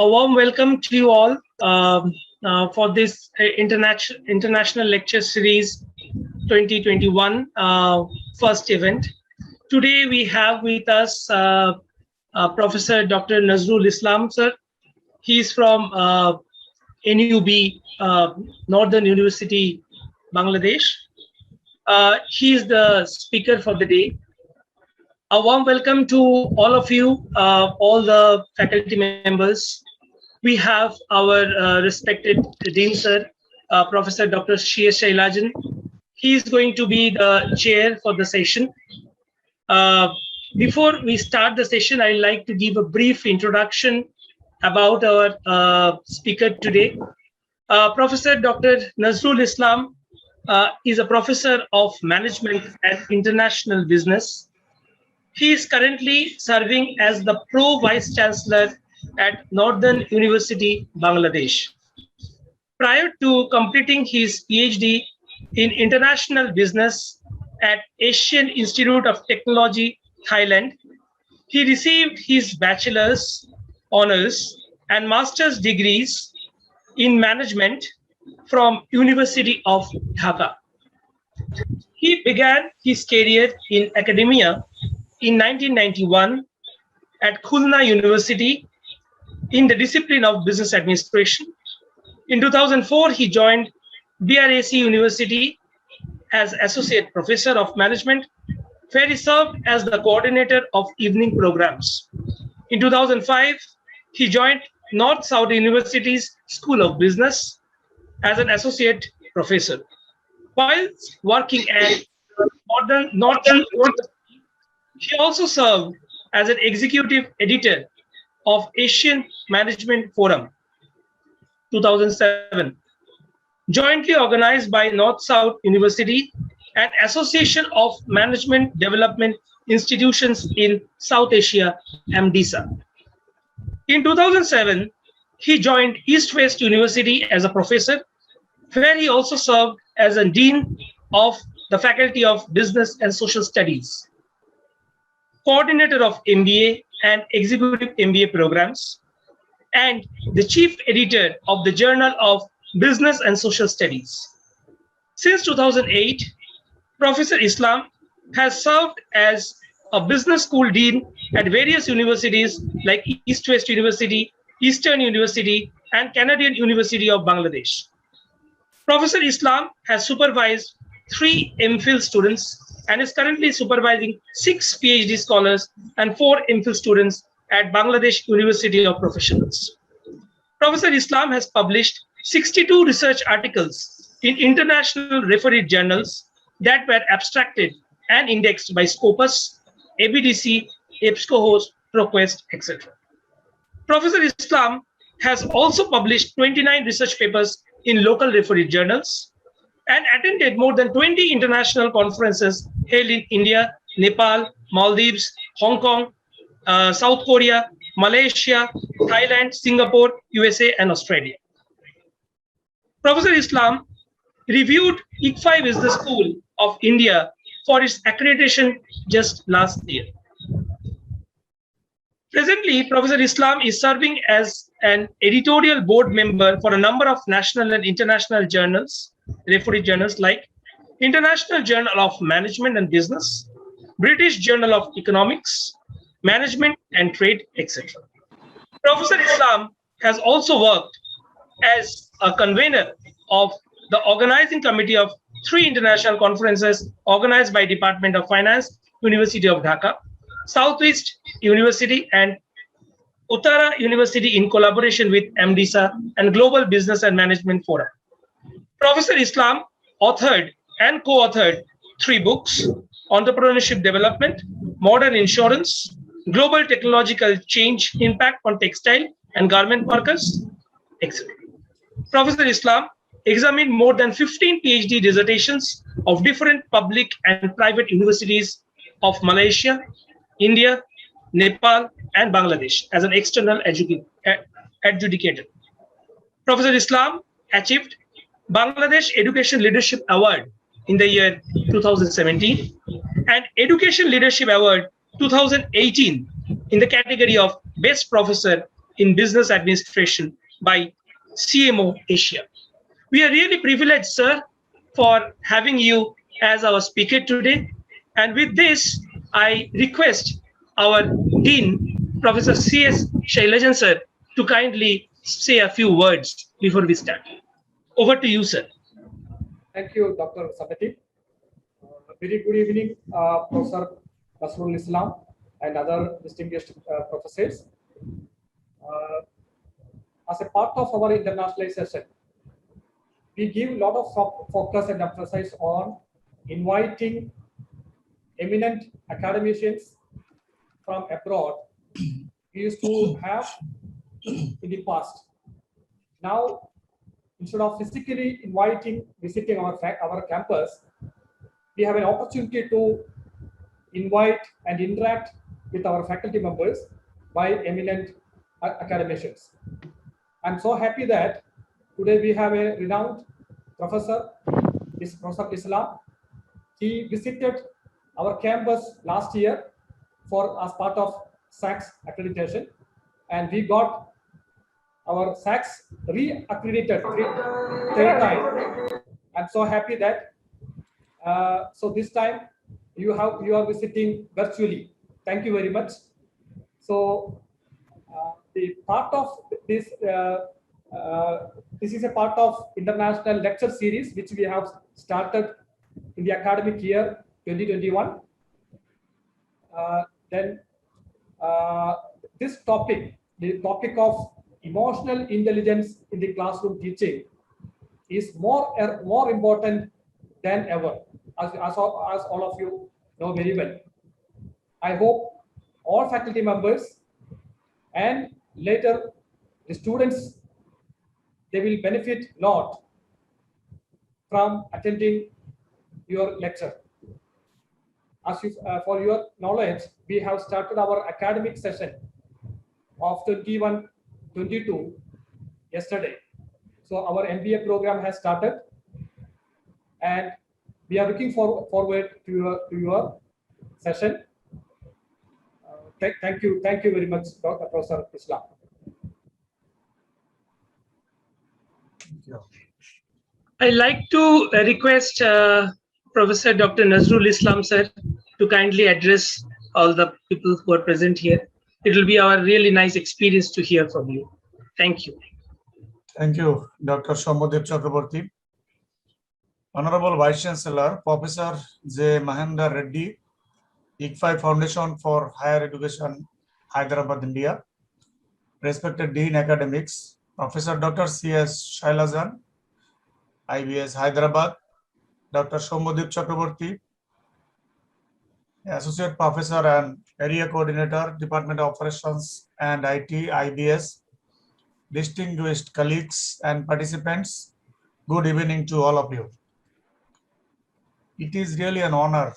A warm welcome to you all for this international lecture series 2021 first event. Today we have with us Professor Dr. Nazrul Islam, sir. He's from NUB, Northern University, Bangladesh. He is the speaker for the day. A warm welcome to all of you, all the faculty members. We have our respected Dean Sir, Professor Dr. C.S. Shailajan. He is going to be the chair for the session. Before we start the session, I'd like to give a brief introduction about our speaker today. Professor Dr. Nazrul Islam is a professor of management and international business. He is currently serving as the Pro Vice Chancellor at Northern University, Bangladesh. Prior to completing his PhD in international business at Asian Institute of Technology, Thailand, he received his bachelor's, honors, and master's degrees in management from University of Dhaka. He began his career in academia in 1991 at Khulna University in the discipline of business administration. In 2004, he joined BRAC University as associate professor of management, where he served as the coordinator of evening programs. In 2005, he joined North-South University's School of Business as an associate professor. While working at Northern he also served as an executive editor of Asian Management Forum 2007, jointly organized by North-South University and Association of Management Development Institutions in South Asia, AMDISA. In 2007, he joined East-West University as a professor, where he also served as a dean of the Faculty of Business and Social Studies, coordinator of MBA and executive MBA programs, and the chief editor of the Journal of Business and Social Studies. Since 2008, Professor Islam has served as a business school dean at various universities like East-West University, Eastern University, and Canadian University of Bangladesh. Professor Islam has supervised 3 MPhil students and is currently supervising 6 PhD scholars and 4 MPhil students at Bangladesh University of Professionals. Professor Islam has published 62 research articles in international refereed journals that were abstracted and indexed by Scopus, ABDC, EBSCOhost, ProQuest, etc. Professor Islam has also published 29 research papers in local refereed journals and attended more than 20 international conferences held in India, Nepal, Maldives, Hong Kong, South Korea, Malaysia, Thailand, Singapore, USA, and Australia. Professor Islam reviewed ICFI Business School of India for its accreditation just last year. Presently, Professor Islam is serving as an editorial board member for a number of national and international journals, refereed journals like International Journal of Management and Business, British Journal of Economics, Management and Trade, etc. Professor Islam has also worked as a convener of the organizing committee of 3 international conferences organized by Department of Finance, University of Dhaka, Southeast University, and Uttara University in collaboration with AMDISA and Global Business and Management Forum. Professor Islam authored and co-authored 3 books: Entrepreneurship Development, Modern Insurance, Global Technological Change Impact on Textile and Garment Workers, etc. Professor Islam examined more than 15 PhD dissertations of different public and private universities of Malaysia, India, Nepal, and Bangladesh as an external adjudicator. Professor Islam achieved Bangladesh Education Leadership Award in the year 2017 and Education Leadership Award 2018 in the category of Best Professor in Business Administration by CMO Asia. We are really privileged, sir, for having you as our speaker today. And with this, I request our Dean, Professor C.S. Shailajan, sir, to kindly say a few words before we start. Over to you, sir. Thank you, Dr. Sabati. Very good evening, Professor Nasrul Islam and other distinguished professors. As a part of our internationalization, we give a lot of focus and emphasis on inviting eminent academicians from abroad we used to have in the past. Now, instead of physically visiting our campus, we have an opportunity to invite and interact with our faculty members by eminent academicians. I'm so happy that today we have a renowned professor, Professor Islam. He visited our campus last year as part of SACS accreditation, and we got our SACS re-accredited third time. I'm so happy that so this time you are visiting virtually. Thank you very much. So the part of this this is a part of international lecture series which we have started in the academic year 2021. This topic, the topic of emotional intelligence in the classroom teaching, is more important than ever, as all of you know very well. I hope all faculty members and later the students, they will benefit a lot from attending your lecture. For your knowledge, we have started our academic session of 21-22 yesterday. So our MBA program has started, and we are looking forward to your session. Thank you very much, Dr. Professor Islam. I'd like to request Professor Dr. Nazrul Islam, sir, to kindly address all the people who are present here. It will be our really nice experience to hear from you. Thank you. Thank you, Dr. Soumyadip Chakraborty. Honorable Vice Chancellor, Professor J. Mahendra Reddy, ICFI Foundation for Higher Education, Hyderabad, India. Respected Dean Academics, Professor Dr. C.S. Shailajan, IBS Hyderabad, Dr. Soumyadip Chakraborty, Associate Professor and Area Coordinator, Department of Operations and IT, IBS, distinguished colleagues and participants, good evening to all of you. It is really an honor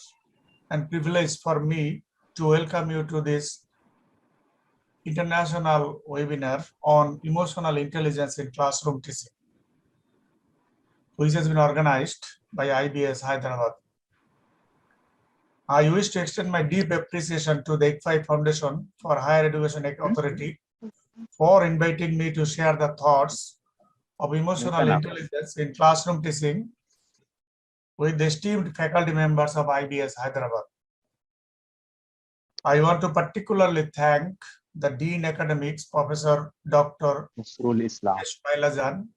and privilege for me to welcome you to this international webinar on emotional intelligence in classroom teaching, which has been organized by IBS Hyderabad. I wish to extend my deep appreciation to the ICFI Foundation for Higher Education Authority for inviting me to share the thoughts of emotional intelligence in classroom teaching with the esteemed faculty members of IBS Hyderabad. I want to particularly thank the Dean Academics, Professor Dr. Nasrul Islam, Shailajan,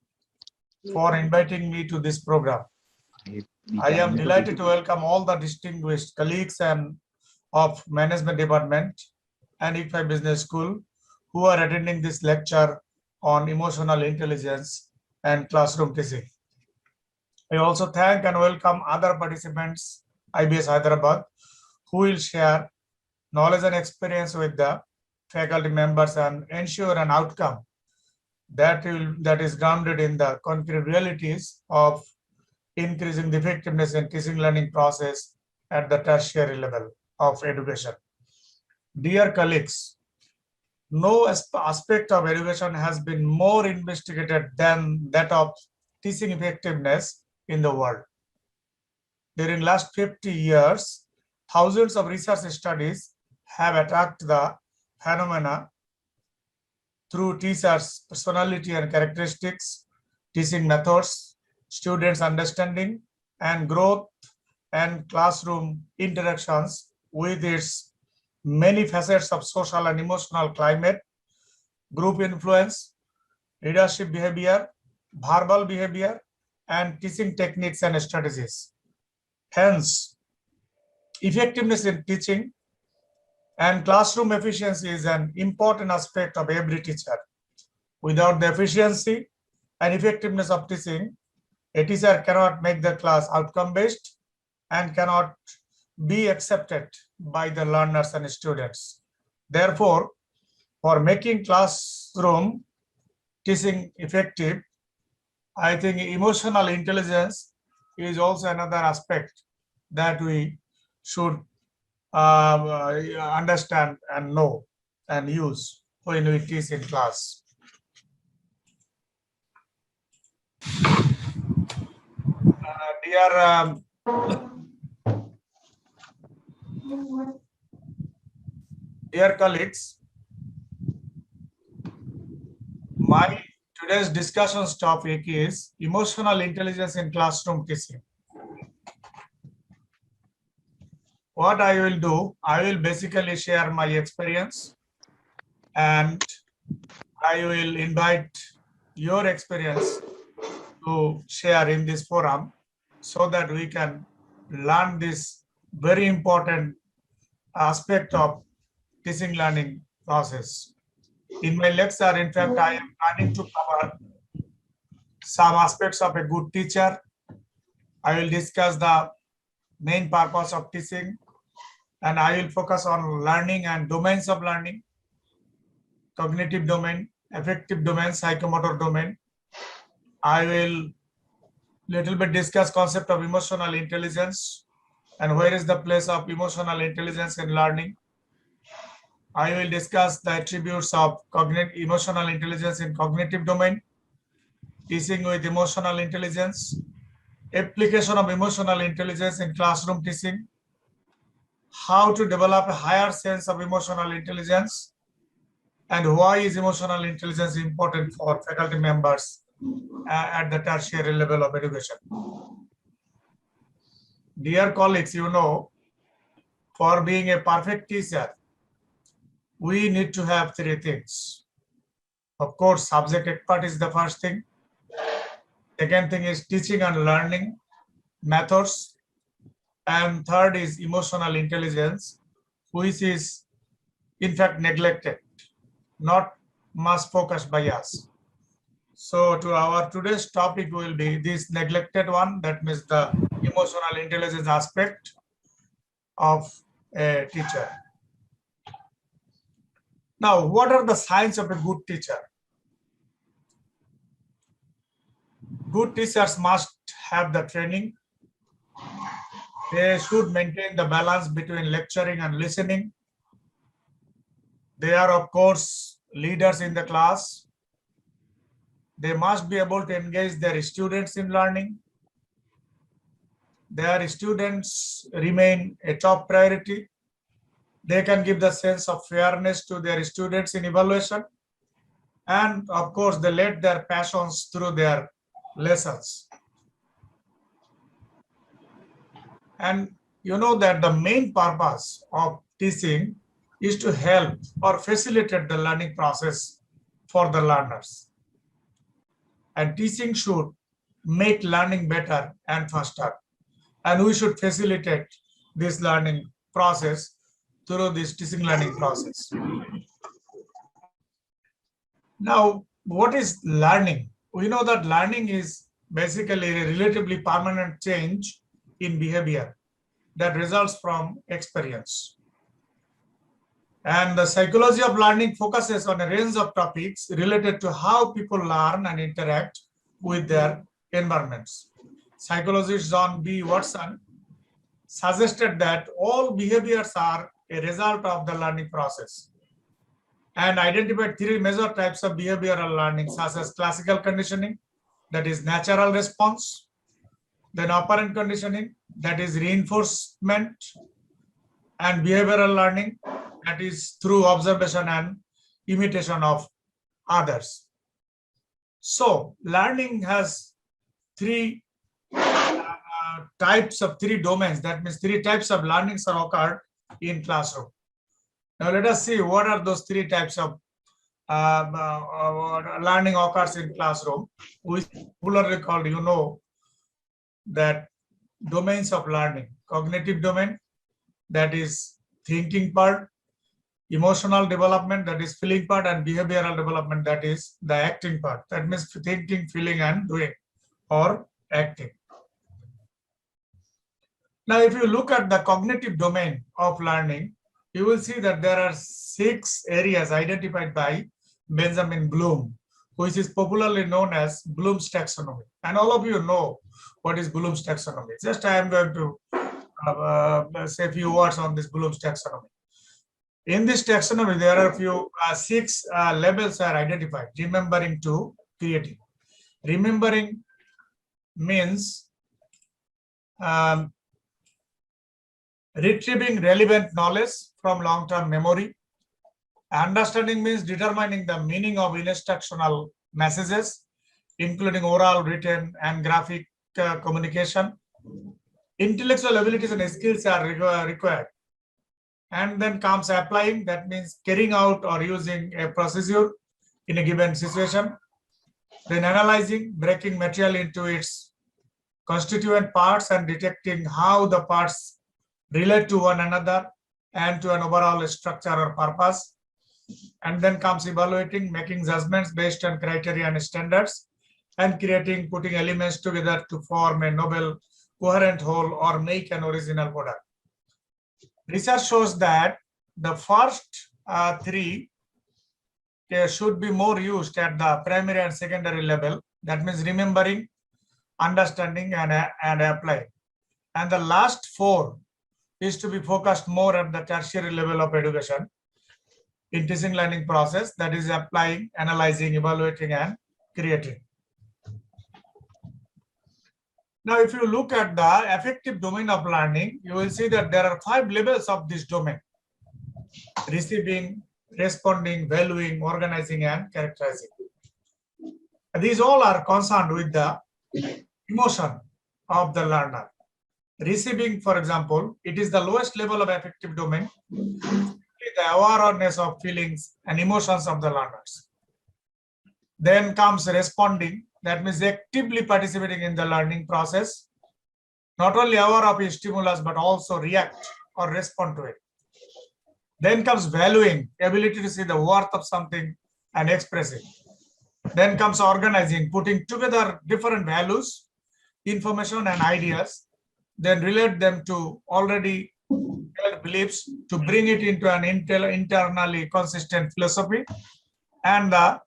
for inviting me to this program. I am delighted to welcome all the distinguished colleagues and of Management Department and ICFI Business School who are attending this lecture on emotional intelligence and classroom teaching. I also thank and welcome other participants, IBS Hyderabad, who will share knowledge and experience with the faculty members and ensure an outcome that is grounded in the concrete realities of increasing the effectiveness in teaching learning process at the tertiary level of education. Dear colleagues, no aspect of education has been more investigated than that of teaching effectiveness in the world. During last 50 years, thousands of research studies have attacked the phenomena through teachers' personality and characteristics, teaching methods, students' understanding and growth, and classroom interactions with its many facets of social and emotional climate, group influence, leadership behavior, verbal behavior, and teaching techniques and strategies. Hence, effectiveness in teaching and classroom efficiency is an important aspect of every teacher. Without the efficiency and effectiveness of teaching, a teacher cannot make the class outcome-based and cannot be accepted by the learners and students. Therefore, for making classroom teaching effective, I think emotional intelligence is also another aspect that we should understand and know and use when we teach in class. Dear colleagues, my today's discussion topic is emotional intelligence in classroom teaching. What I will do, I will basically share my experience and I will invite your experience to share in this forum so that we can learn this very important aspect of teaching learning process. In my lecture, in fact, I am planning to cover some aspects of a good teacher. I will discuss the main purpose of teaching, and I will focus on learning and domains of learning, cognitive domain, affective domain, psychomotor domain. I will little bit discuss concept of emotional intelligence and where is the place of emotional intelligence in learning. I will discuss the attributes of emotional intelligence in cognitive domain, teaching with emotional intelligence, application of emotional intelligence in classroom teaching, how to develop a higher sense of emotional intelligence, and why is emotional intelligence important for faculty members at the tertiary level of education. Dear colleagues, you know, for being a perfect teacher, we need to have three things. Of course, subject expert is the first thing. Second thing is teaching and learning methods. And third is emotional intelligence, which is in fact neglected, not much focused by us. So to our today's topic will be this neglected one, that means the emotional intelligence aspect of a teacher. Now, what are the signs of a good teacher? Good teachers must have the training. They should maintain the balance between lecturing and listening. They are, of course, leaders in the class. They must be able to engage their students in learning. Their students remain a top priority. They can give the sense of fairness to their students in evaluation. And of course, they let their passions through their lessons. And you know that the main purpose of teaching is to help or facilitate the learning process for the learners. And teaching should make learning better and faster. And we should facilitate this learning process through this teaching learning process. Now, what is learning? We know that learning is basically a relatively permanent change in behavior that results from experience. And the psychology of learning focuses on a range of topics related to how people learn and interact with their environments. Psychologist John B. Watson suggested that all behaviors are a result of the learning process and identified three major types of behavioral learning, such as classical conditioning, that is natural response, then operant conditioning, that is reinforcement, and behavioral learning, that is through observation and imitation of others. So learning has three three domains. That means three types of learnings are occurred in classroom. Now let us see what are those three types of learning occurs in classroom. We popularly called, you know, that domains of learning: cognitive domain, that is thinking part; emotional development, that is feeling part; and behavioral development, that is the acting part. That means thinking, feeling, and doing, or acting. Now, if you look at the cognitive domain of learning, you will see that there are 6 areas identified by Benjamin Bloom, which is popularly known as Bloom's taxonomy. And all of you know what is Bloom's taxonomy. Just I am going to say a few words on this Bloom's taxonomy. In this taxonomy, there are a few 6 levels are identified: remembering to creating. Remembering means retrieving relevant knowledge from long-term memory. Understanding means determining the meaning of instructional messages, including oral, written, and graphic communication. Intellectual abilities and skills are required. And then comes applying, that means carrying out or using a procedure in a given situation. Then analyzing, breaking material into its constituent parts and detecting how the parts relate to one another and to an overall structure or purpose. And then comes evaluating, making judgments based on criteria and standards, and creating, putting elements together to form a novel, coherent whole or make an original product. Research shows that the first 3 should be more used at the primary and secondary level. That means remembering, understanding, and applying. And the last 4 is to be focused more at the tertiary level of education in teaching learning process, that is applying, analyzing, evaluating, and creating. Now, if you look at the affective domain of learning, you will see that there are 5 levels of this domain: receiving, responding, valuing, organizing, and characterizing. These all are concerned with the emotion of the learner. Receiving, for example, it is the lowest level of affective domain, the awareness of feelings and emotions of the learners. Then comes responding, that means actively participating in the learning process, not only aware of a stimulus, but also react or respond to it. Then comes valuing, ability to see the worth of something and express it. Then comes organizing, putting together different values, information, and ideas, then relate them to already held beliefs to bring it into an internally consistent philosophy. And the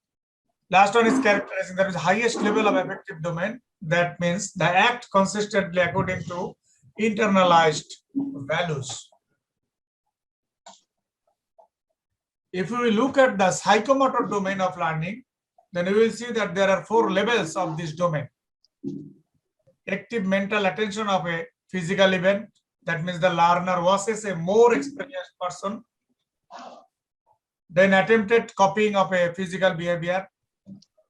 last one is characterizing, that is the highest level of affective domain. That means the act consistently according to internalized values. If we look at the psychomotor domain of learning, then we will see that there are 4 levels of this domain. Active mental attention of a physical event, that means the learner was a more experienced person. Then attempted copying of a physical behavior.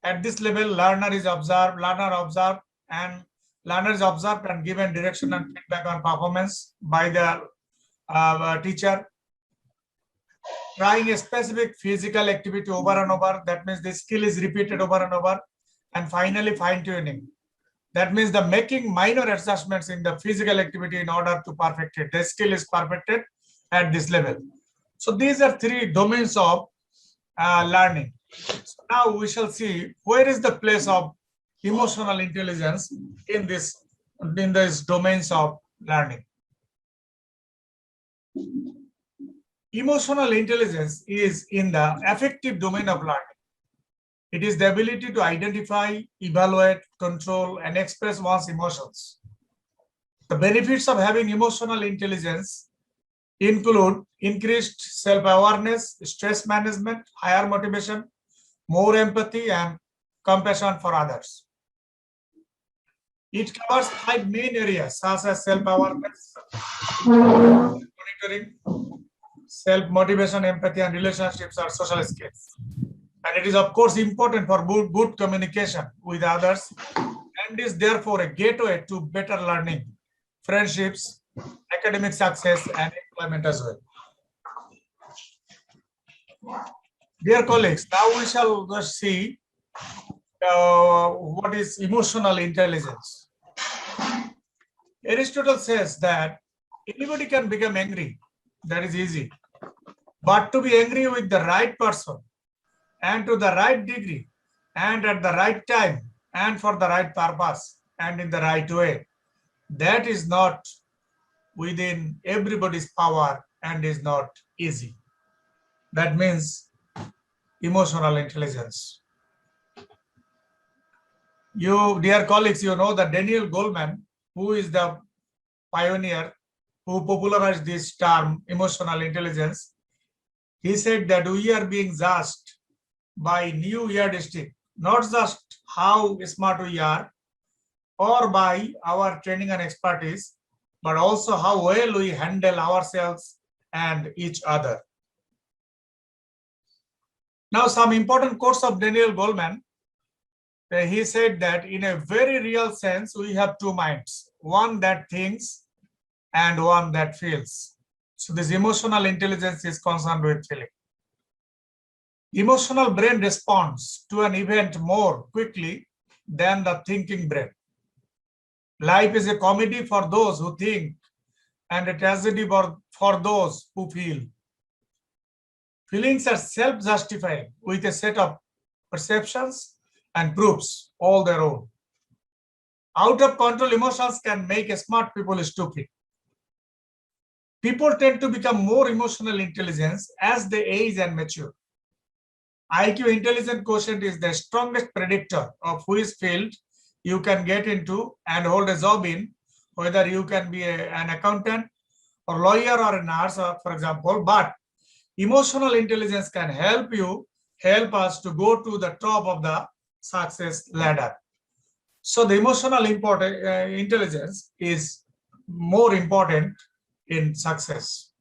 At this level, learner is observed and given direction and feedback on performance by the teacher. Trying a specific physical activity over and over, that means the skill is repeated over and over. And finally, fine-tuning. That means the making minor adjustments in the physical activity in order to perfect it. The skill is perfected at this level. So these are 3 domains of learning. So now we shall see where is the place of emotional intelligence in these domains of learning. Emotional intelligence is in the affective domain of learning. It is the ability to identify, evaluate, control, and express one's emotions. The benefits of having emotional intelligence include increased self-awareness, stress management, higher motivation, more empathy, and compassion for others. It covers 5 main areas such as self-awareness, monitoring, self-motivation, empathy, and relationships or social skills. And it is, of course, important for good communication with others, and is therefore a gateway to better learning, friendships, academic success, and employment as well. Dear colleagues, now we shall just see what is emotional intelligence. Aristotle says that anybody can become angry. That is easy. But to be angry with the right person, and to the right degree, and at the right time, and for the right purpose, and in the right way, that is not within everybody's power and is not easy. That means emotional intelligence. You, dear colleagues, you know that Daniel Goleman, who is the pioneer who popularized this term, emotional intelligence, he said that we are being judged by new yardstick, not just how smart we are or by our training and expertise, but also how well we handle ourselves and each other. Now, some important quotes of Daniel Goleman. He said that in a very real sense, we have two minds, one that thinks and one that feels. So this emotional intelligence is concerned with feeling. Emotional brain responds to an event more quickly than the thinking brain. Life is a comedy for those who think and a tragedy for those who feel. Feelings are self-justifying with a set of perceptions and proofs all their own. Out of control emotions can make smart people stupid. People tend to become more emotional intelligent as they age and mature. IQ intelligence quotient is the strongest predictor of which field you can get into and hold a job in, whether you can be an accountant or lawyer or a nurse, for example. But emotional intelligence can help us to go to the top of the success ladder. So the emotional intelligence is more important in success.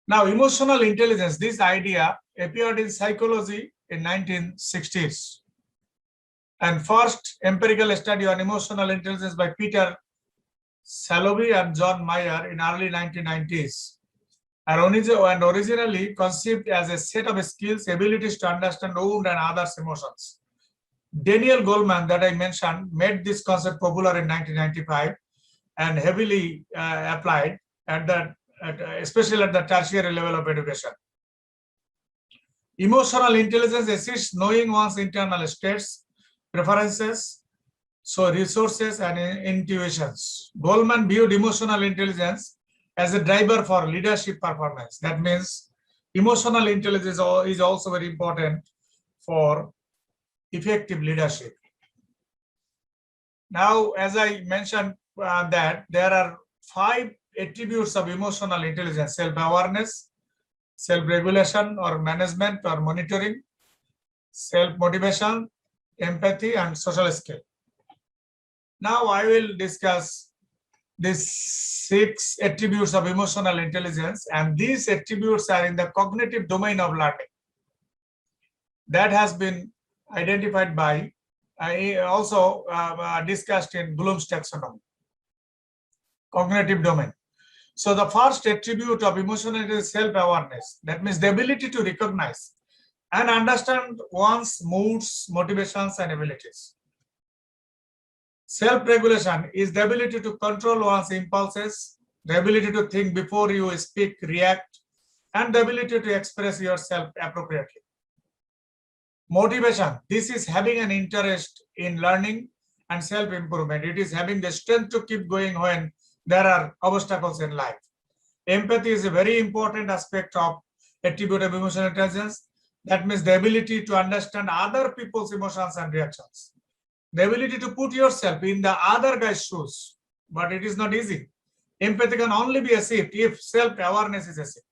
Now, emotional intelligence, this idea appeared in psychology in 1960s. And first empirical study on emotional intelligence by Peter Salovey and John Mayer in early 1990s. And originally conceived as a set of skills, abilities to understand own and others' emotions. Daniel Goleman, that I mentioned, made this concept popular in 1995 and heavily applied especially at the tertiary level of education. Emotional intelligence assists knowing one's internal states, preferences, so resources and intuitions. Goleman viewed emotional intelligence as a driver for leadership performance. That means emotional intelligence is also very important for effective leadership. Now, as I mentioned that there are 5 attributes of emotional intelligence: self-awareness, self-regulation or management or monitoring, self-motivation, empathy, and social skill. Now I will discuss these 6 attributes of emotional intelligence, and these attributes are in the cognitive domain of learning. That has been identified by, also discussed in Bloom's taxonomy, cognitive domain. So the first attribute of emotional intelligence is self-awareness. That means the ability to recognize and understand one's moods, motivations, and abilities. Self-regulation is the ability to control one's impulses, the ability to think before you speak, react, and the ability to express yourself appropriately. Motivation, this is having an interest in learning and self-improvement. It is having the strength to keep going when there are obstacles in life. Empathy is a very important aspect of attribute of emotional intelligence. That means the ability to understand other people's emotions and reactions. The ability to put yourself in the other guy's shoes, but it is not easy. Empathy can only be achieved if self-awareness is achieved.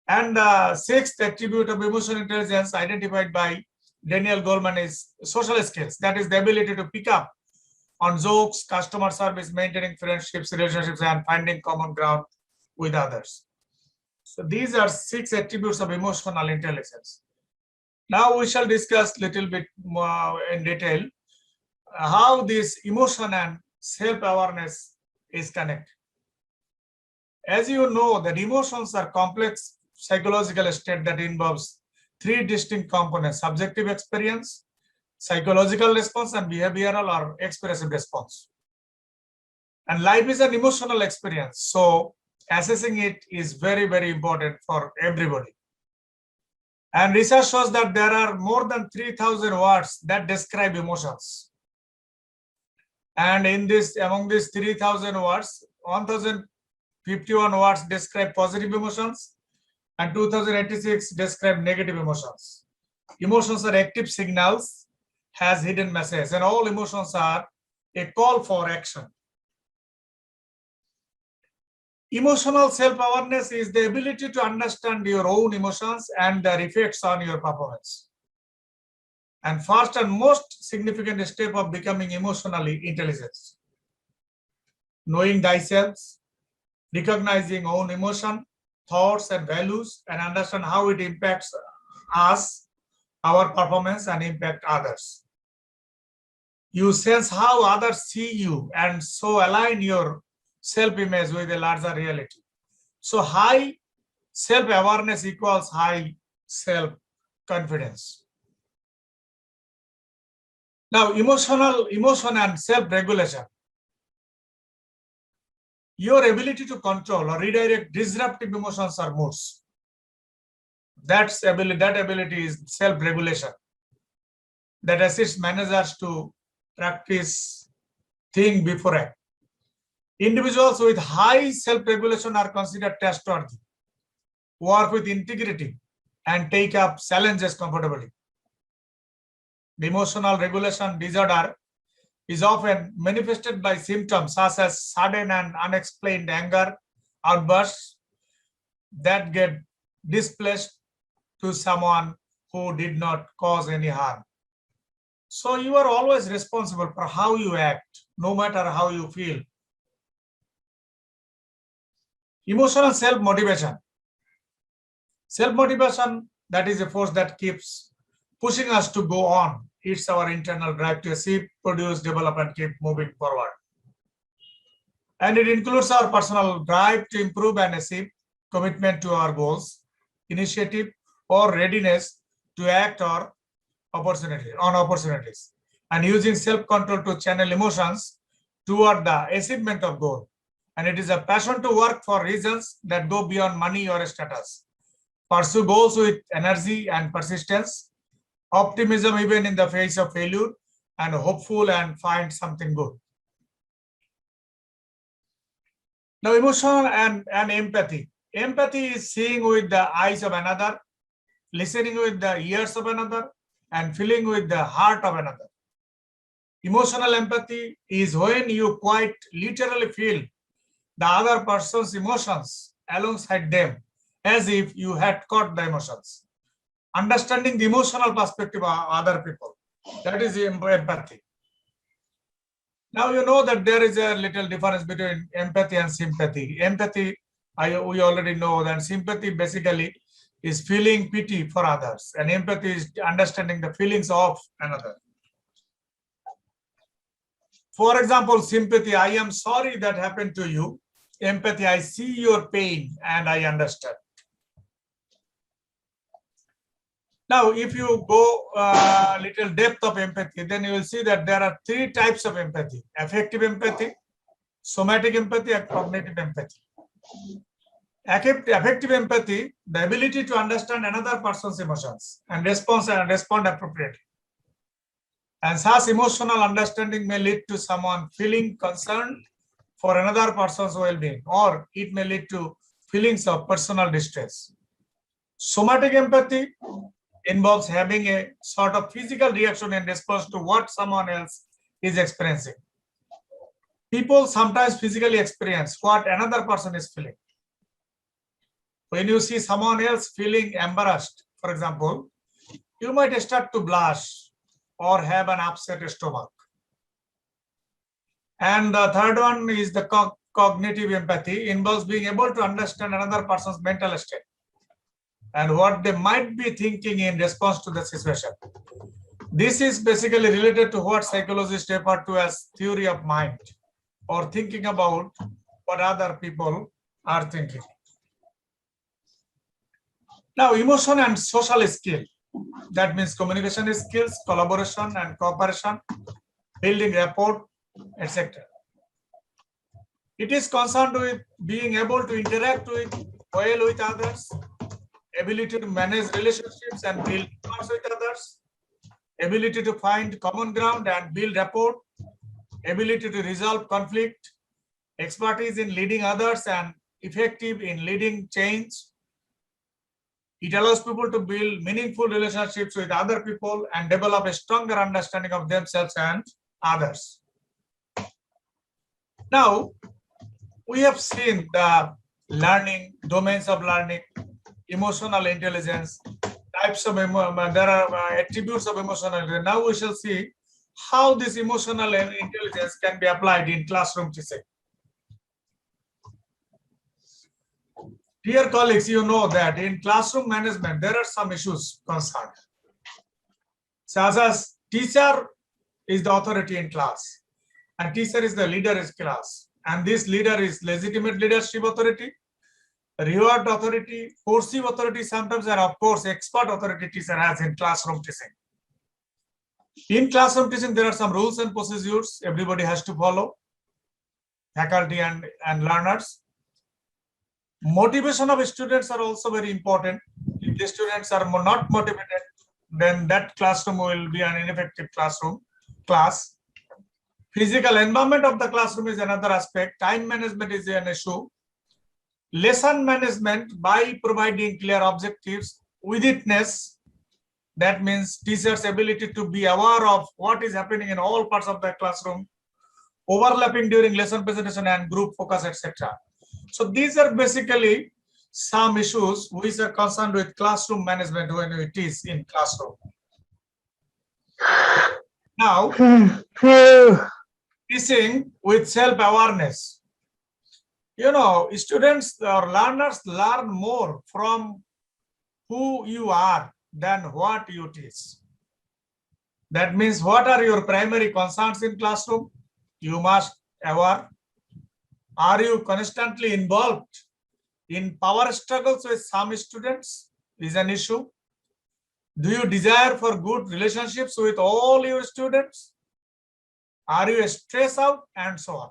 And the 6th attribute of emotional intelligence identified by Daniel Goleman is social skills. That is the ability to pick up on jokes, customer service, maintaining friendships, relationships, and finding common ground with others. So these are 6 attributes of emotional intelligence. Now we shall discuss little bit more in detail how this emotion and self-awareness is connected. As you know, that emotions are complex psychological state that involves three distinct components: subjective experience, psychological response, and behavioral or expressive response. And life is an emotional experience, so assessing it is very, very important for everybody. And research shows that there are more than 3,000 words that describe emotions. And among these 3,000 words, 1,051 words describe positive emotions and 2,086 describe negative emotions. Emotions are active signals, has hidden messages, and all emotions are a call for action. Emotional self-awareness is the ability to understand your own emotions and their effects on your performance. And first and most significant step of becoming emotionally intelligent. Knowing thyself, recognizing own emotion, thoughts and values, and understand how it impacts us, our performance, and impact others. You sense how others see you and so align your self-image with a larger reality. So high self-awareness equals high self-confidence. Now, emotion and self-regulation. Your ability to control or redirect disruptive emotions or moods. That ability is self-regulation that assists managers to practice think before act. Individuals with high self-regulation are considered trustworthy, work with integrity, and take up challenges comfortably. The emotional regulation disorder is often manifested by symptoms such as sudden and unexplained anger outbursts that get displaced to someone who did not cause any harm. So you are always responsible for how you act, no matter how you feel. Emotional self-motivation. Self-motivation, that is a force that keeps pushing us to go on. It's our internal drive to achieve, produce, develop, and keep moving forward. And it includes our personal drive to improve and achieve, commitment to our goals, initiative, or readiness to act on opportunities, and using self-control to channel emotions toward the achievement of goal. And it is a passion to work for reasons that go beyond money or status. Pursue goals with energy and persistence, optimism even in the face of failure, and hopeful and find something good. Now, emotion and empathy. Empathy is seeing with the eyes of another, listening with the ears of another, and feeling with the heart of another. Emotional empathy is when you quite literally feel the other person's emotions alongside them, as if you had caught the emotions. Understanding the emotional perspective of other people, that is empathy. Now you know that there is a little difference between empathy and sympathy. Empathy, we already know that sympathy basically is feeling pity for others, and empathy is understanding the feelings of another. For example, sympathy, I am sorry that happened to you. Empathy, I see your pain and I understand. Now, if you go a little depth of empathy, then you will see that there are three types of empathy: affective empathy, somatic empathy, and cognitive empathy. Affective empathy, the ability to understand another person's emotions and respond appropriately. And such emotional understanding may lead to someone feeling concerned for another person's well-being, or it may lead to feelings of personal distress. Somatic empathy involves having a sort of physical reaction in response to what someone else is experiencing. People sometimes physically experience what another person is feeling. When you see someone else feeling embarrassed, for example, you might start to blush or have an upset stomach. And the third one is the cognitive empathy, involves being able to understand another person's mental state. and what they might be thinking in response to the situation. This is basically related to what psychologists refer to as theory of mind, or thinking about what other people are thinking. Now, emotion and social skill. That means communication skills, collaboration and cooperation, building rapport, etc. It is concerned with being able to interact well with others, ability to manage relationships and build bonds with others, ability to find common ground and build rapport, ability to resolve conflict, expertise in leading others and effective in leading change. It allows people to build meaningful relationships with other people and develop a stronger understanding of themselves and others. Now, we have seen the learning, domains of learning, emotional intelligence, types of, there are attributes of emotional intelligence. Now we shall see how this emotional intelligence can be applied in classroom teaching. Dear colleagues, you know that in classroom management, there are some issues concerned. Such as teacher is the authority in class, and teacher is the leader in class. And this leader is legitimate leadership authority, reward authority, coercive authority sometimes, and of course, expert authority teacher has in classroom teaching. In classroom teaching, there are some rules and procedures everybody has to follow, faculty and learners. Motivation of students are also very important. If the students are not motivated, then that classroom will be an ineffective class. Physical environment of the classroom is another aspect. Time management is an issue. Lesson management by providing clear objectives, witness, that means teachers' ability to be aware of what is happening in all parts of the classroom, overlapping during lesson presentation and group focus, etc. So these are basically some issues which are concerned with classroom management when we teach in classroom. Now, teaching with self-awareness. You know, students or learners learn more from who you are than what you teach. That means, what are your primary concerns in classroom? You must aware. Are you constantly involved in power struggles with some students? Is an issue. Do you desire for good relationships with all your students? Are you stressed out? And so on.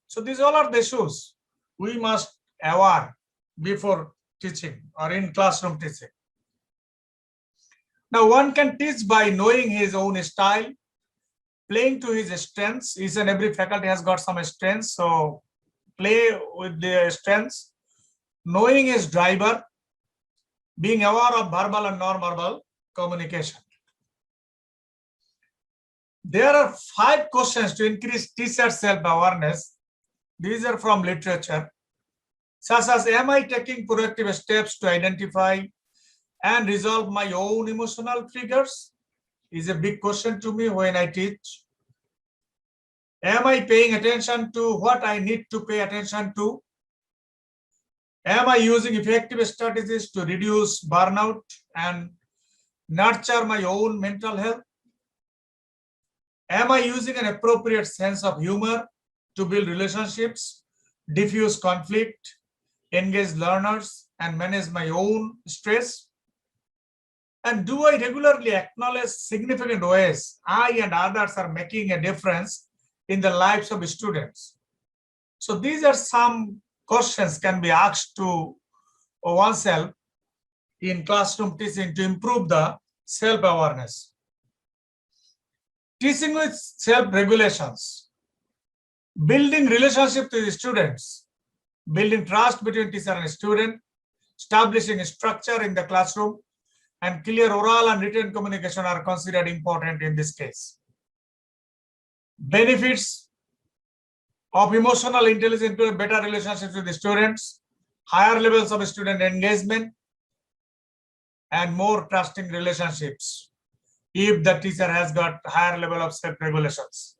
So these all are the issues we must aware before teaching or in classroom teaching. Now, one can teach by knowing his own style, playing to his strengths. Each and every faculty has got some strengths, so play with their strengths, knowing his driver, being aware of verbal and non-verbal communication. There are 5 questions to increase teacher self-awareness. These are from literature, such as, am I taking proactive steps to identify and resolve my own emotional triggers? Is a big question to me when I teach. Am I paying attention to what I need to pay attention to? Am I using effective strategies to reduce burnout and nurture my own mental health? Am I using an appropriate sense of humor to build relationships, diffuse conflict, engage learners, and manage my own stress? And do I regularly acknowledge significant ways I and others are making a difference in the lives of students? So these are some questions can be asked to oneself in classroom teaching to improve the self-awareness. Teaching with self-regulations, building relationship with students, building trust between teacher and student, establishing a structure in the classroom, and clear oral and written communication are considered important in this case. Benefits of emotional intelligence include better relationships with the students, higher levels of student engagement, and more trusting relationships if the teacher has got higher level of self-regulations.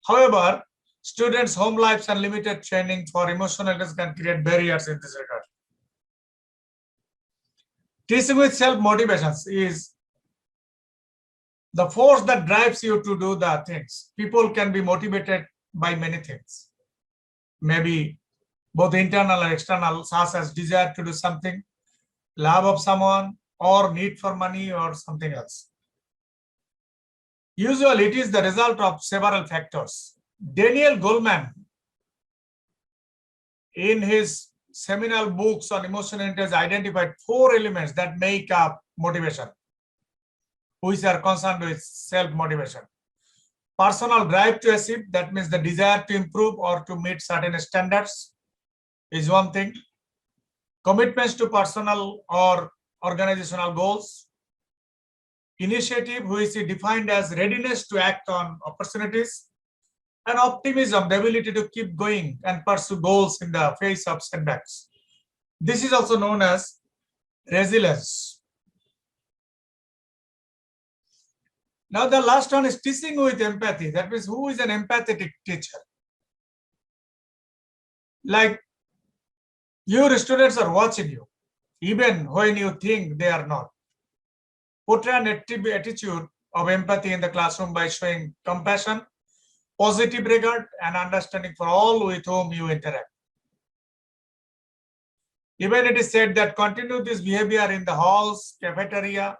However, students' home lives and limited training for emotional intelligence can create barriers in this regard. Teaching with self-motivations is the force that drives you to do the things. People can be motivated by many things. Maybe both internal and external, such as desire to do something, love of someone, or need for money or something else. Usually it is the result of several factors. Daniel Goleman, in his seminal books on emotional intelligence, identified 4 elements that make up motivation, which are concerned with self-motivation. Personal drive to achieve, that means the desire to improve or to meet certain standards is one thing. Commitments to personal or organizational goals. Initiative, which is defined as readiness to act on opportunities. And optimism, the ability to keep going and pursue goals in the face of setbacks. This is also known as resilience. Now the last one is teaching with empathy. That means who is an empathetic teacher? Like your students are watching you, even when you think they are not. Portray an attitude of empathy in the classroom by showing compassion, positive regard, and understanding for all with whom you interact. Even it is said that continue this behavior in the halls, cafeteria,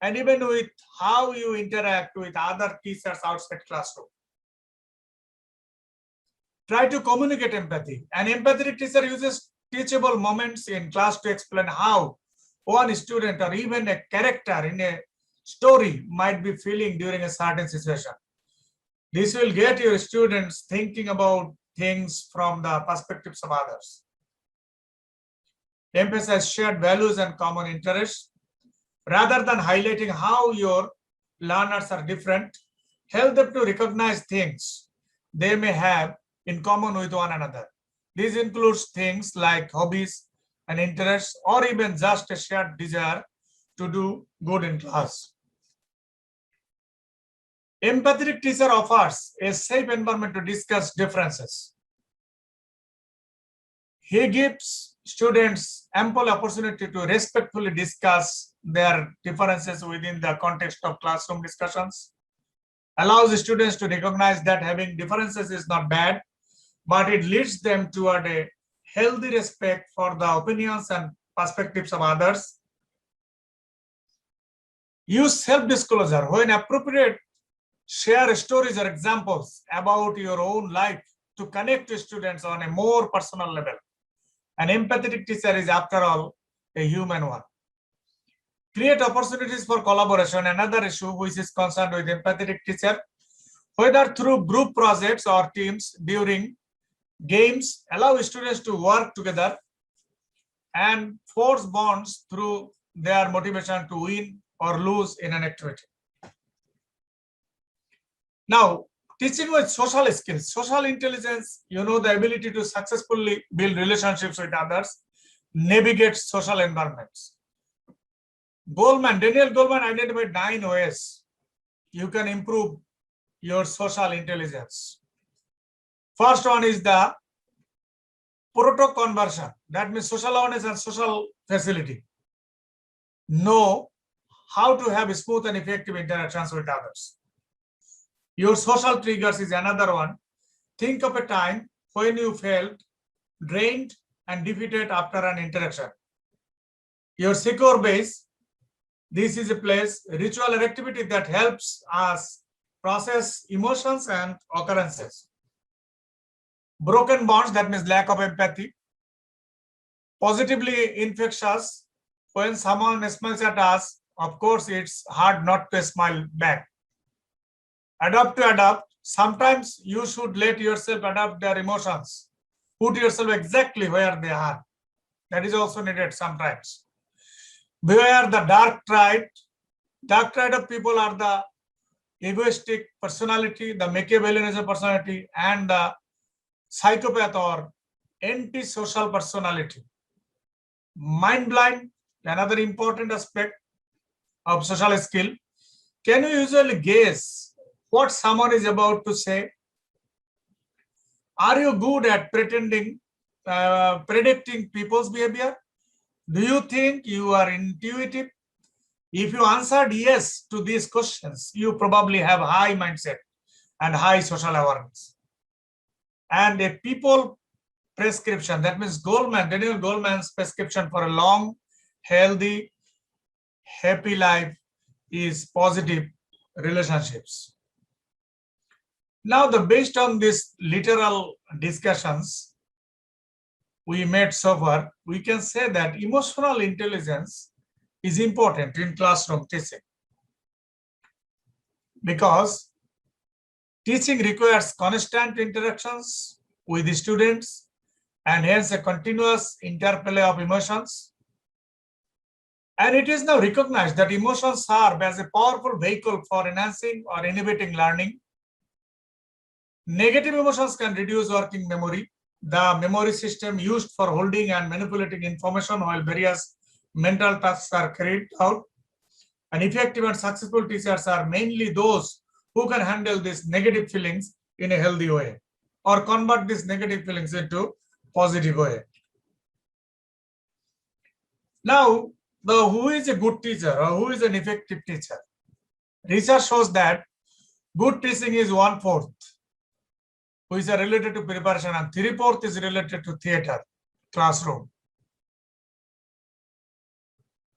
and even with how you interact with other teachers outside classroom. Try to communicate empathy. An empathetic teacher uses teachable moments in class to explain how one student or even a character in a story might be feeling during a certain situation. This will get your students thinking about things from the perspectives of others. Emphasize shared values and common interests. Rather than highlighting how your learners are different, help them to recognize things they may have in common with one another. This includes things like hobbies and interests, or even just a shared desire to do good in class. Empathetic teacher offers a safe environment to discuss differences. He gives students ample opportunity to respectfully discuss their differences within the context of classroom discussions, allows students to recognize that having differences is not bad, but it leads them toward a healthy respect for the opinions and perspectives of others. Use self-disclosure. When appropriate, share stories or examples about your own life to connect to students on a more personal level. An empathetic teacher is, after all, a human one. Create opportunities for collaboration. Another issue which is concerned with empathetic teacher, whether through group projects or teams during games, allow students to work together and force bonds through their motivation to win or lose in an activity. Now, teaching with social skills, social intelligence, the ability to successfully build relationships with others, navigate social environments. Daniel Goleman identified 9 ways you can improve your social intelligence. First one is the proto conversion. That means social awareness and social facility. Know how to have smooth and effective interactions with others. Your social triggers is another one. Think of a time when you felt drained and defeated after an interaction. Your secure base, this is a place, ritual or activity that helps us process emotions and occurrences. Broken bonds, that means lack of empathy. Positively infectious, when someone smiles at us, of course, it's hard not to smile back. Adapt to adapt. Sometimes you should let yourself adapt their emotions. Put yourself exactly where they are. That is also needed sometimes. Beware the dark triad. Dark triad of people are the egoistic personality, the Machiavellianism personality, and the psychopath or antisocial personality. Mind blind, another important aspect of social skill. Can you usually guess what someone is about to say? Are you good at predicting people's behavior? Do you think you are intuitive? If you answered yes to these questions, you probably have high mindset and high social awareness. And a people prescription, that means Daniel Goleman's prescription for a long, healthy, happy life is positive relationships. Now, based on these literal discussions we made so far, we can say that emotional intelligence is important in classroom teaching, because teaching requires constant interactions with the students and hence a continuous interplay of emotions. And it is now recognized that emotions serve as a powerful vehicle for enhancing or inhibiting learning. Negative emotions can reduce working memory, the memory system used for holding and manipulating information, while various mental tasks are carried out. And effective and successful teachers are mainly those who can handle these negative feelings in a healthy way or convert these negative feelings into positive way. Now, who is a good teacher or who is an effective teacher? Research shows that good teaching is 1/4, which is related to preparation, and 3/4 is related to theater, classroom.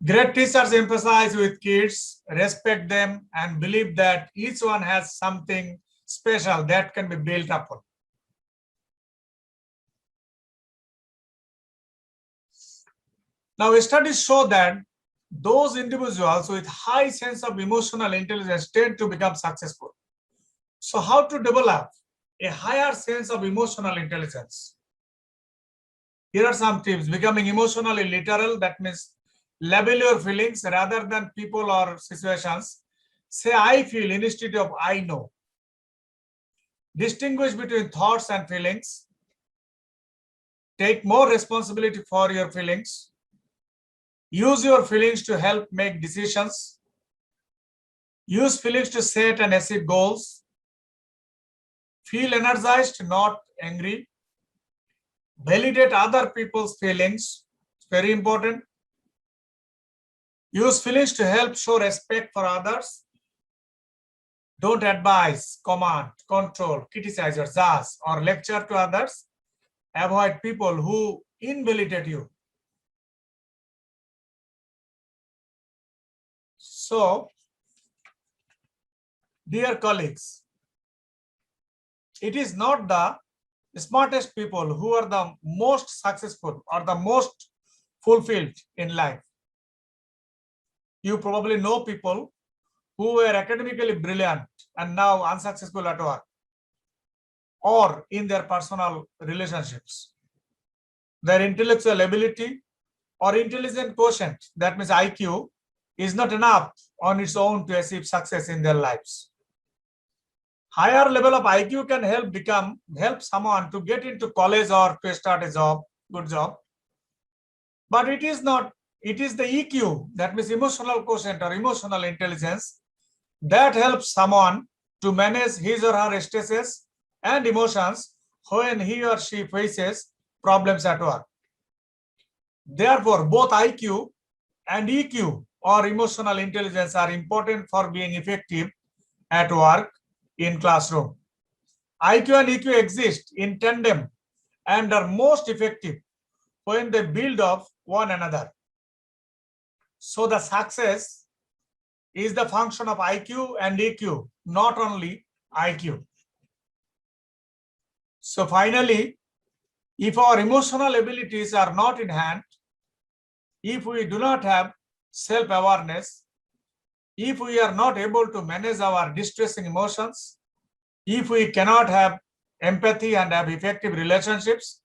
Great teachers emphasize with kids, respect them, and believe that each one has something special that can be built upon. Now, studies show that those individuals with high sense of emotional intelligence tend to become successful. So how to develop a higher sense of emotional intelligence? Here are some tips. Becoming emotionally literal, that means label your feelings rather than people or situations. Say I feel instead of I know. Distinguish between thoughts and feelings. Take more responsibility for your feelings. Use your feelings to help make decisions. Use feelings to set and achieve goals. Feel energized, not angry. Validate other people's feelings. It's very important. Use feelings to help show respect for others. Don't advise, command, control, criticize, or judge, or lecture to others. Avoid people who invalidate you. So, dear colleagues, it is not the smartest people who are the most successful or the most fulfilled in life. You probably know people who were academically brilliant and now unsuccessful at work or in their personal relationships. Their intellectual ability or intelligent quotient, that means IQ, is not enough on its own to achieve success in their lives. Higher level of IQ can help someone to get into college or to start a job, good job. But it is not, it is the EQ, that means emotional quotient or emotional intelligence, that helps someone to manage his or her stresses and emotions when he or she faces problems at work. Therefore, both IQ and EQ or emotional intelligence are important for being effective at work in classroom. IQ and EQ exist in tandem and are most effective when they build off one another. So the success is the function of IQ and EQ, not only IQ. So finally, if our emotional abilities are not in hand, if we do not have self-awareness, if we are not able to manage our distressing emotions, if we cannot have empathy and have effective relationships,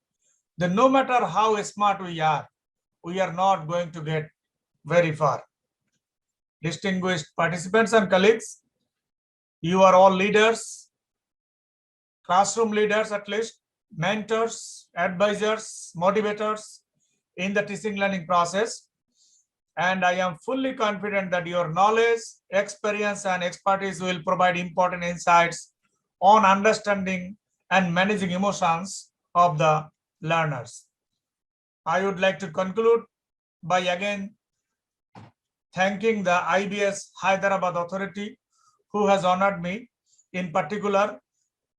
then no matter how smart we are not going to get very far. Distinguished participants and colleagues, you are all leaders, classroom leaders at least, mentors, advisors, motivators in the teaching learning process. And I am fully confident that your knowledge, experience, and expertise will provide important insights on understanding and managing emotions of the learners. I would like to conclude by again thanking the IBS Hyderabad Authority who has honored me, in particular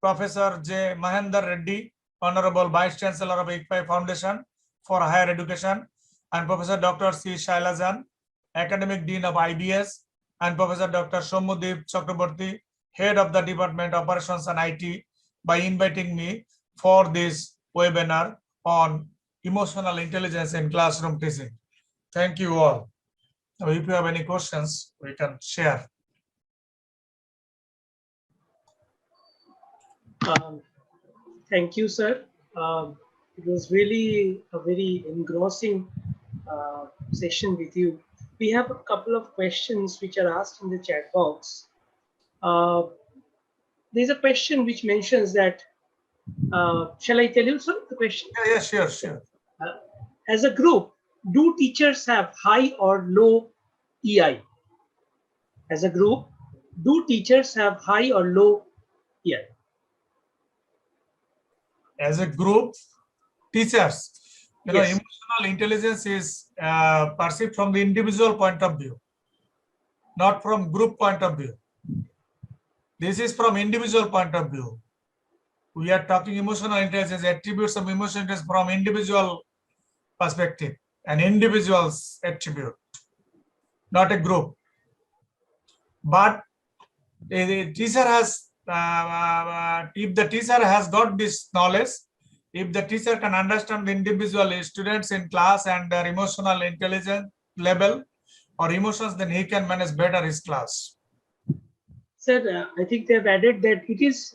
Professor J. Mahendra Reddy, Honorable Vice Chancellor of ICFI Foundation for Higher Education, and Professor Dr. C. Shailajan, Academic Dean of IBS, and Professor Dr. Somudip Chakraborty, Head of the Department of Operations and IT, by inviting me for this webinar on emotional intelligence in classroom teaching. Thank you all. Now, if you have any questions, we can share. Thank you, sir. It was really a very engrossing session with you. We have a couple of questions which are asked in the chat box. There's a question which mentions that, shall I tell you, sir, the question? Yeah, sure. As a group, do teachers have high or low EI? As a group, do teachers have high or low EI? As a group, teachers, you know, Yes. emotional intelligence is perceived from the individual point of view, not from group point of view. This is from individual point of view. We are talking emotional intelligence, attributes of emotional intelligence from individual perspective, an individual's attribute, not a group. But the teacher has, if the teacher has got this knowledge, if the teacher can understand the individual students in class and their emotional intelligence level or emotions, then he can manage better his class. Sir, I think they've added that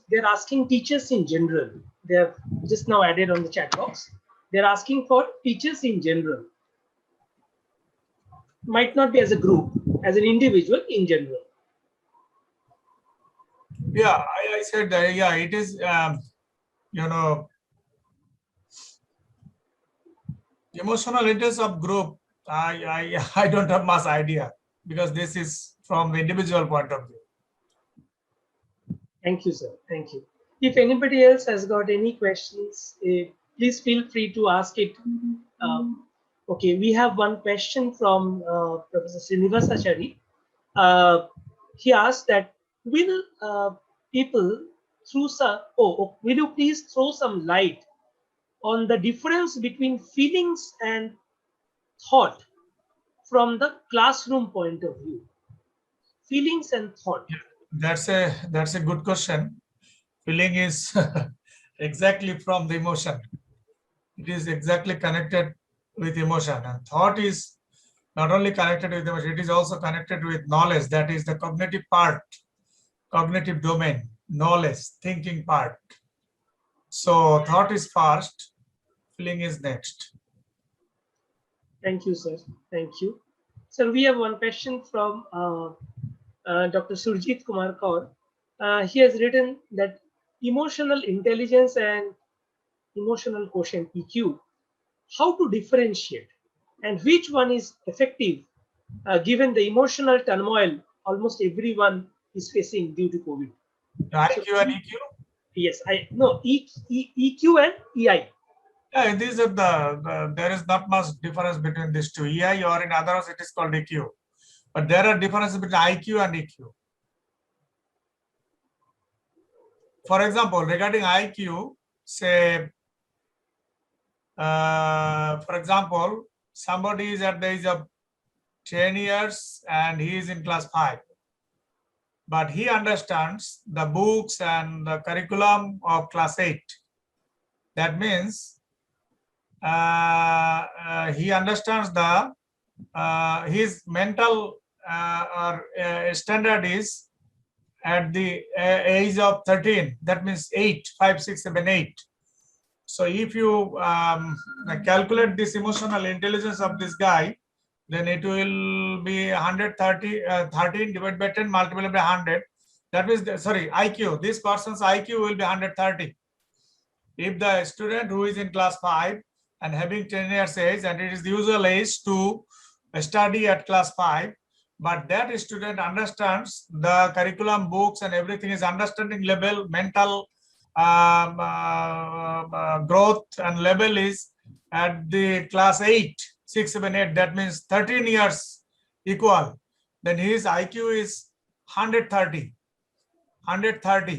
they're asking teachers in general. They have just now added on the chat box. They're asking for teachers in general. Might not be as a group, as an individual in general. Yeah, I said that, yeah, it is, you know, emotional intelligence of group. I don't have much idea because this is from the individual point of view. Thank you, sir. Thank you. If anybody else has got any questions, please feel free to ask it. Okay, we have one question from Professor Srinivasachari. He asked that, will people through some, will you please throw some light on the difference between feelings and thought from the classroom point of view? Feelings and thought. That's a good question. Feeling is exactly from the emotion. It is exactly connected with emotion, and thought is not only connected with emotion, it is also connected with knowledge. That is the cognitive part, cognitive domain, knowledge, thinking part. So thought is first, feeling is next. Thank you, sir. Thank you. Sir, we have one question from Dr. Surjit Kumar Kaur. He has written that emotional intelligence and emotional quotient EQ, how to differentiate and which one is effective given the emotional turmoil almost everyone is facing due to COVID. IQ and EQ? Yes, EQ and EI. Yeah, these are there is not much difference between these two. EI, or in other words, it is called EQ. But there are differences between IQ and EQ. For example, regarding IQ, say, for example, somebody is at the age of 10 years and he is in class 5. But he understands the books and the curriculum of class 8. That means he understands his mental standard is at the age of 13. That means 8, 5, 6, 7, 8. So if you calculate this emotional intelligence of this guy, then it will be 130, 13 divided by 10 multiplied by 100. That means, IQ. This person's IQ will be 130. If the student who is in class 5 and having 10 years age, and it is the usual age to study at class 5, but that student understands the curriculum, books, and everything is understanding level, mental growth and level is at the class 8. 6, 7, 8, that means 13 years equal, then his IQ is 130, 130,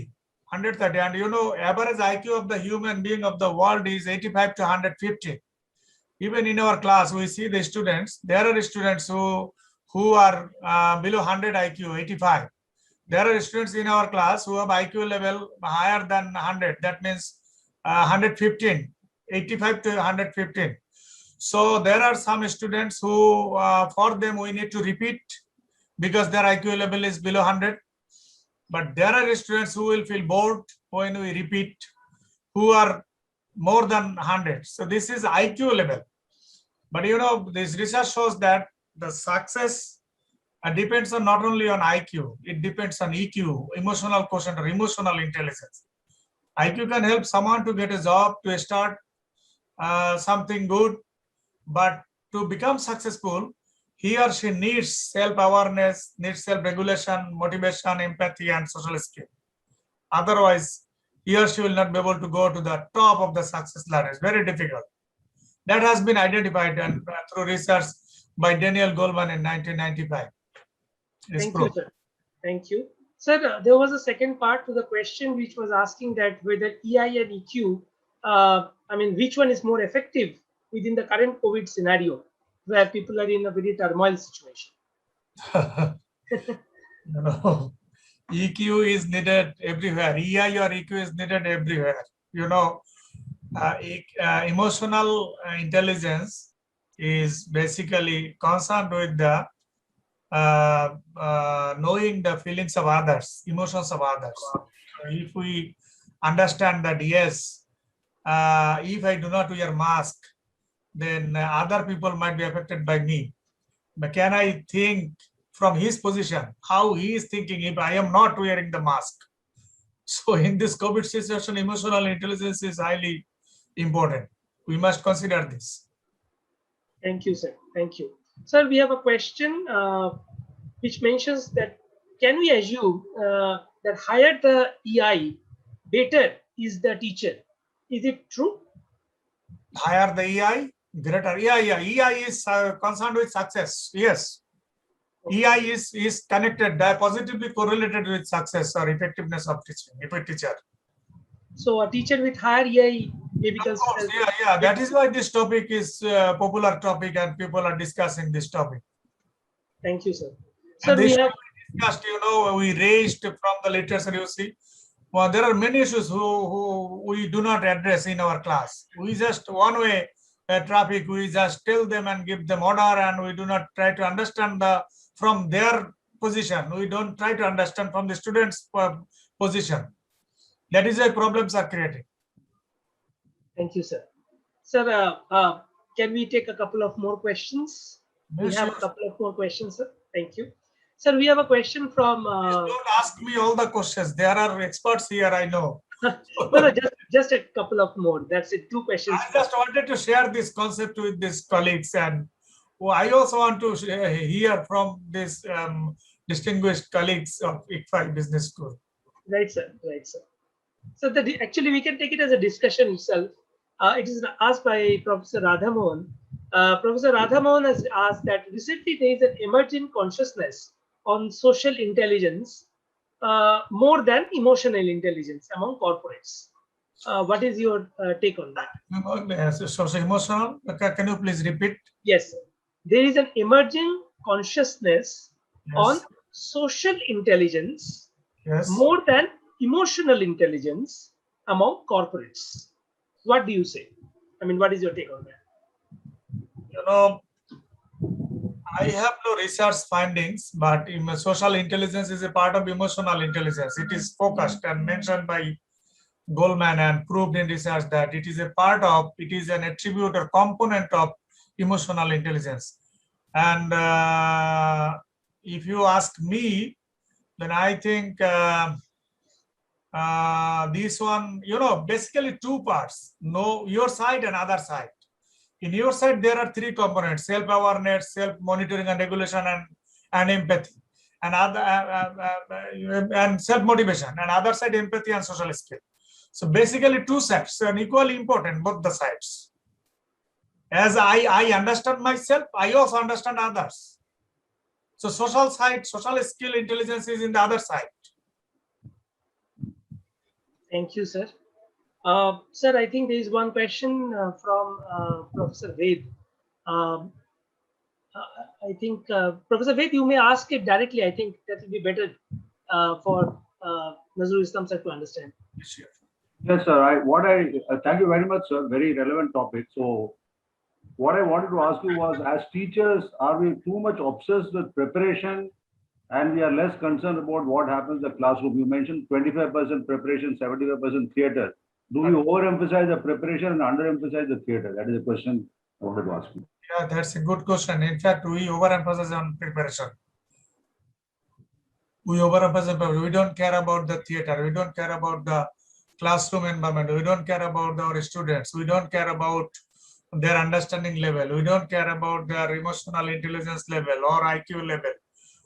130. And you know, average IQ of the human being of the world is 85 to 150. Even in our class, we see the students, there are students who are below 100 IQ, 85. There are students in our class who have IQ level higher than 100. That means 115, 85 to 115. So there are some students who, for them, we need to repeat because their IQ level is below 100. But there are students who will feel bored when we repeat, who are more than 100. So this is IQ level. But you know, this research shows that the success depends on not only on IQ, it depends on EQ, emotional quotient or emotional intelligence. IQ can help someone to get a job, to start something good, but to become successful, he or she needs self-awareness, needs self-regulation, motivation, empathy, and social skill. Otherwise, he or she will not be able to go to the top of the success ladder. It's very difficult. That has been identified and through research by Daniel Goleman in 1995. Thank you, sir. Thank you. Sir, there was a second part to the question which was asking that whether EI and EQ, I mean, which one is more effective within the current COVID scenario where people are in a very turmoil situation? No, EQ is needed everywhere. EI or EQ is needed everywhere. You know, emotional intelligence is basically concerned with the knowing the feelings of others, emotions of others. So if we understand that, yes, if I do not wear mask, then other people might be affected by me. But can I think from his position, how he is thinking if I am not wearing the mask? So in this COVID situation, emotional intelligence is highly important. We must consider this. Thank you, sir. Thank you. Sir, we have a question which mentions that can we assume that higher the EI, better is the teacher? Is it true? Higher the EI, greater. Yeah. EI is concerned with success. Yes. Okay. EI is connected, positively correlated with success or effectiveness of teaching, if a teacher. So a teacher with higher EI may be considered. Yeah. That is why this topic is a popular topic and people are discussing this topic. Thank you, sir. So we have discussed, you know, we raised from the literature, you see. Well, there are many issues who we do not address in our class. We just one-way traffic, we just tell them and give them order, and we do not try to understand from their position. We don't try to understand from the students' position. That is why problems are created. Thank you, sir. Sir, can we take a couple of more questions? Yes, we have a couple of more questions, sir. Thank you. Sir, we have a question from... don't ask me all the questions. There are experts here, I know. No, just a couple of more. That's it, 2 questions. I just wanted to share this concept with these colleagues, and I also want to hear from these distinguished colleagues of ICFAI Business School. Right, sir. Right, sir. So actually, we can take it as a discussion itself. It is asked by Professor Radhamohan. Professor Radhamohan has asked that recently there is an emerging consciousness on social intelligence more than emotional intelligence among corporates. What is your take on that? Social emotional, can you please repeat? Yes, sir. There is an emerging consciousness on social intelligence more than emotional intelligence among corporates. What do you say? I mean, what is your take on that? You know, I have no research findings, but social intelligence is a part of emotional intelligence. It is focused and mentioned by Goleman and proved in research that it is a part of, it is an attribute or component of emotional intelligence. And if you ask me, then I think this one, you know, basically 2 parts, know your side and other side. In your side, there are 3 components: self-awareness, self-monitoring and regulation, and empathy, and other and self-motivation. And other side, empathy and social skill. So basically 2 sides, and equally important, both the sides. As I understand myself, I also understand others. So social side, social skill intelligence is in the other side. Thank you, sir. Sir, I think there is one question from Professor Ved. Um, I think Professor Ved, you may ask it directly. I think that will be better for Nazrul Islam sir to understand. Sure. Yes, sir. Thank you very much, sir. Very relevant topic. So, what I wanted to ask you was, as teachers, are we too much obsessed with preparation, and we are less concerned about what happens in the classroom? You mentioned 25% preparation, 75% theater. Do we overemphasize the preparation and underemphasize the theater? That is a question I wanted to ask you. Yeah, that's a good question. In fact, we overemphasize on preparation. We overemphasize. We don't care about the theater. We don't care about the classroom environment. We don't care about our students. We don't care about their understanding level. We don't care about their emotional intelligence level or IQ level.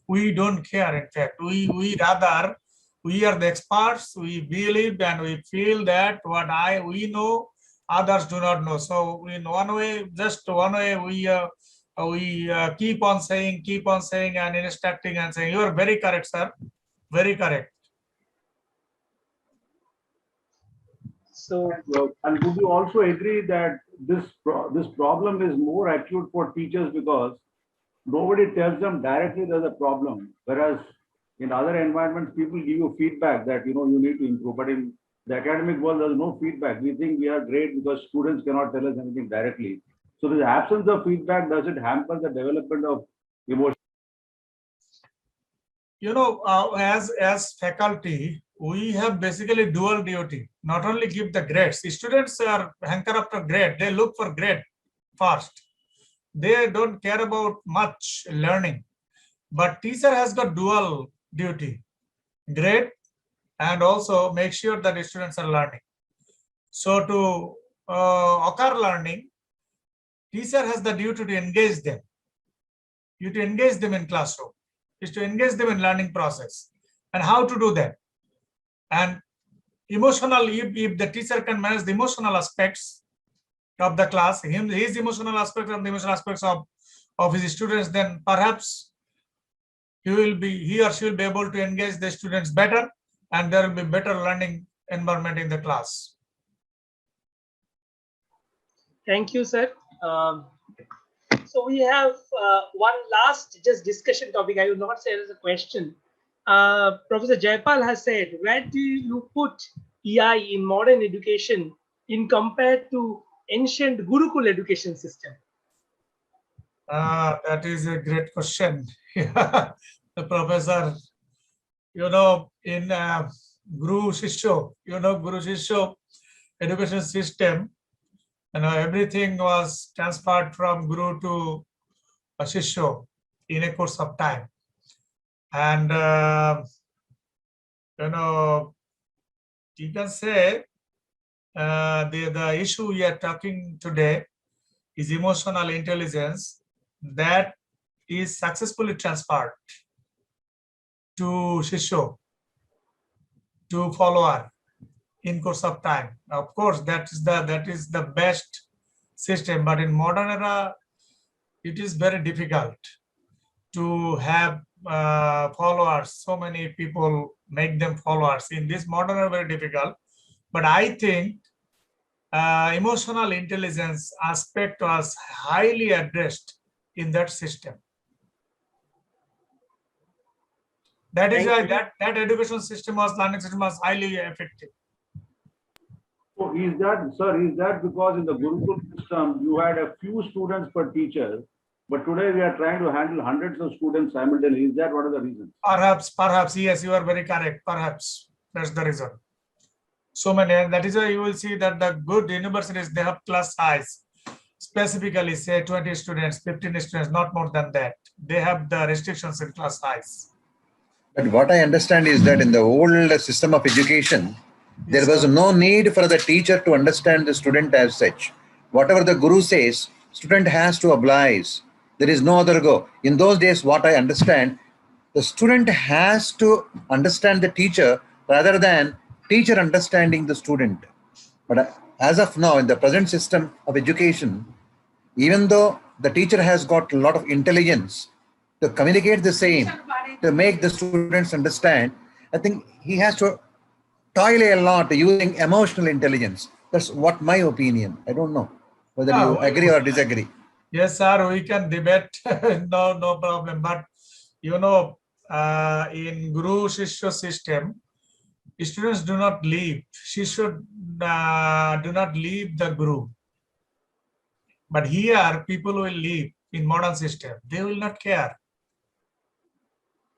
We don't care. In fact, we rather, we are the experts. We believe and we feel that what we know, others do not know. So in one way, just one way, we keep on saying and instructing and saying. You are very correct, sir. Very correct. So, And would you also agree that this problem is more acute for teachers because nobody tells them directly there's a problem, whereas in other environments people give you feedback that you need to improve, but in the academic world there's no feedback. We think we are great because students cannot tell us anything directly. So the absence of feedback, does it hamper the development of emotion? As faculty, we have basically dual duty. Not only give the grades. Students are hanker after grade. They look for grade first. They don't care about much learning. But teacher has got dual duty. Grade and also make sure that the students are learning. So to occur learning, teacher has the duty to engage them. You to engage them in classroom. Is to engage them in learning process. And how to do that? And emotional, if the teacher can manage the emotional aspects of the class, his emotional aspects and the emotional aspects of his students, then perhaps he or she will be able to engage the students better, and there will be better learning environment in the class. thank you, sir. So we have one last just discussion topic. I will not say it as a question. Professor Jaipal has said, where do you put EI in modern education in compared to ancient Gurukul education system? That is a great question. The professor, in Guru Shishyo, Guru Shishyo education system, everything was transferred from Guru to Shishyo in a course of time. And, you can say the issue we are talking today is emotional intelligence that is successfully transferred to Shishyo, to follower in course of time. Of course, that is the best system, but in modern era, it is very difficult to have followers. So many people make them followers. In this modern era, very difficult. But I think emotional intelligence aspect was highly addressed in that system. That is why that education system learning system was highly effective. So is that because in the Gurukul system, you had a few students per teacher, but today we are trying to handle hundreds of students simultaneously? Is that one of the reasons? Perhaps, yes, you are very correct. Perhaps that's the reason. So many, and that is why you will see that the good universities, they have class size, specifically say 20 students, 15 students, not more than that. They have the restrictions in class size. But what I understand is that in the old system of education, there was no need for the teacher to understand the student as such. Whatever the guru says, student has to oblige. There is no other go. In those days, what I understand, the student has to understand the teacher rather than teacher understanding the student. But as of now, in the present system of education, Even though the teacher has got a lot of intelligence to communicate the same, to make the students understand, I think he has to toil a lot using emotional intelligence. That's what my opinion. I don't know whether Ah, you agree or disagree. Yes, sir, we can debate. No problem. But you know, in Guru Shishya system, students do not leave. Shishya do not leave the Guru. But here, people will leave in modern system. They will not care.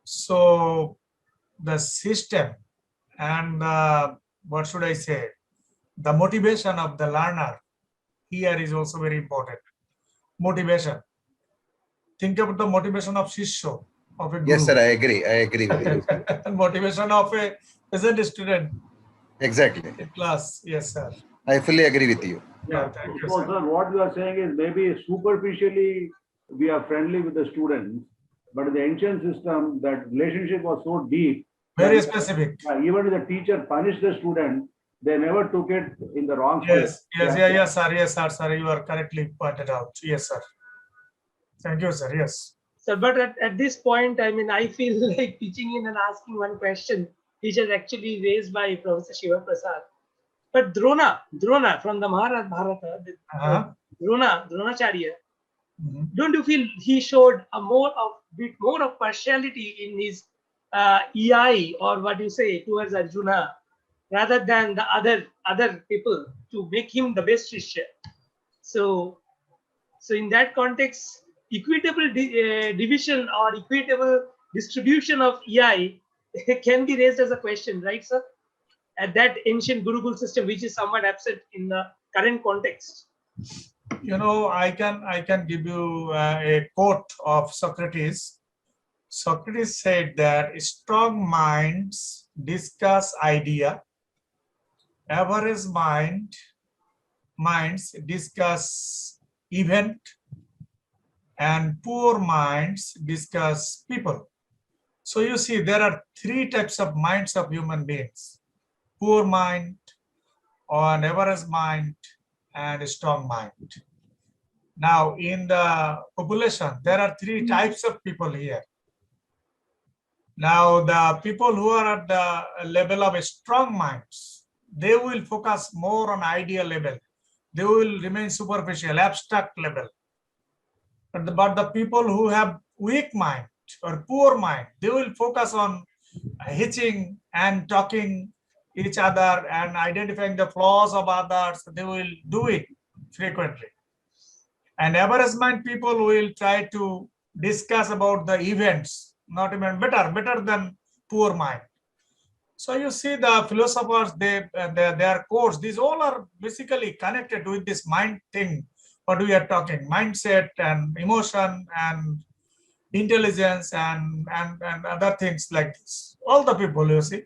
So the system and what should I say? The motivation of the learner here is also very important. Motivation. Think about the motivation of Shishya, of a Yes, Guru. sir, I agree. I agree with you. Motivation of a peasant student Exactly. in class. Yes, sir. I fully agree with you. Yeah, Thank you, so sir. sir, what you are saying is maybe superficially we are friendly with the students, but in the ancient system, that relationship was so deep. Very that specific. even if the teacher punished the student, they never took it in the wrong Yes, spirit. yes, sir. Yes, sir. You are correctly pointed out. Yes, sir. Thank you, sir. Yes. So, but at this point, I mean, I feel like pitching in and asking one question, which is actually raised by Professor Shiva Prasad. But Drona from the Maharaj Bharata, Uh-huh. Dronacharya, Mhm. don't you feel he showed a bit more of partiality in his EI, or what you say, towards Arjuna, rather than the other people, to make him the best Shishya? So in that context, equitable division or equitable distribution of EI can be raised as a question, right, sir? At that ancient Gurukul system, which is somewhat absent in the current context. You know, I can give you a quote of Socrates. Socrates said that strong minds discuss idea, average minds discuss event, and poor minds discuss people. So you see, there are three types of minds of human beings: poor mind, or an average mind, and a strong mind. Now, in the population, there are three types of people here. Now, the people who are at the level of strong minds, they will focus more on idea level. They will remain superficial, abstract level. But the people who have weak mind or poor mind, they will focus on hitching and talking each other and identifying the flaws of others. They will do it frequently. And average mind people will try to discuss about the events, not even better than poor mind. So you see the philosophers, their quotes, these all are basically connected with this mind thing, what we are talking, mindset and emotion and intelligence and other things like this. All the people, you see.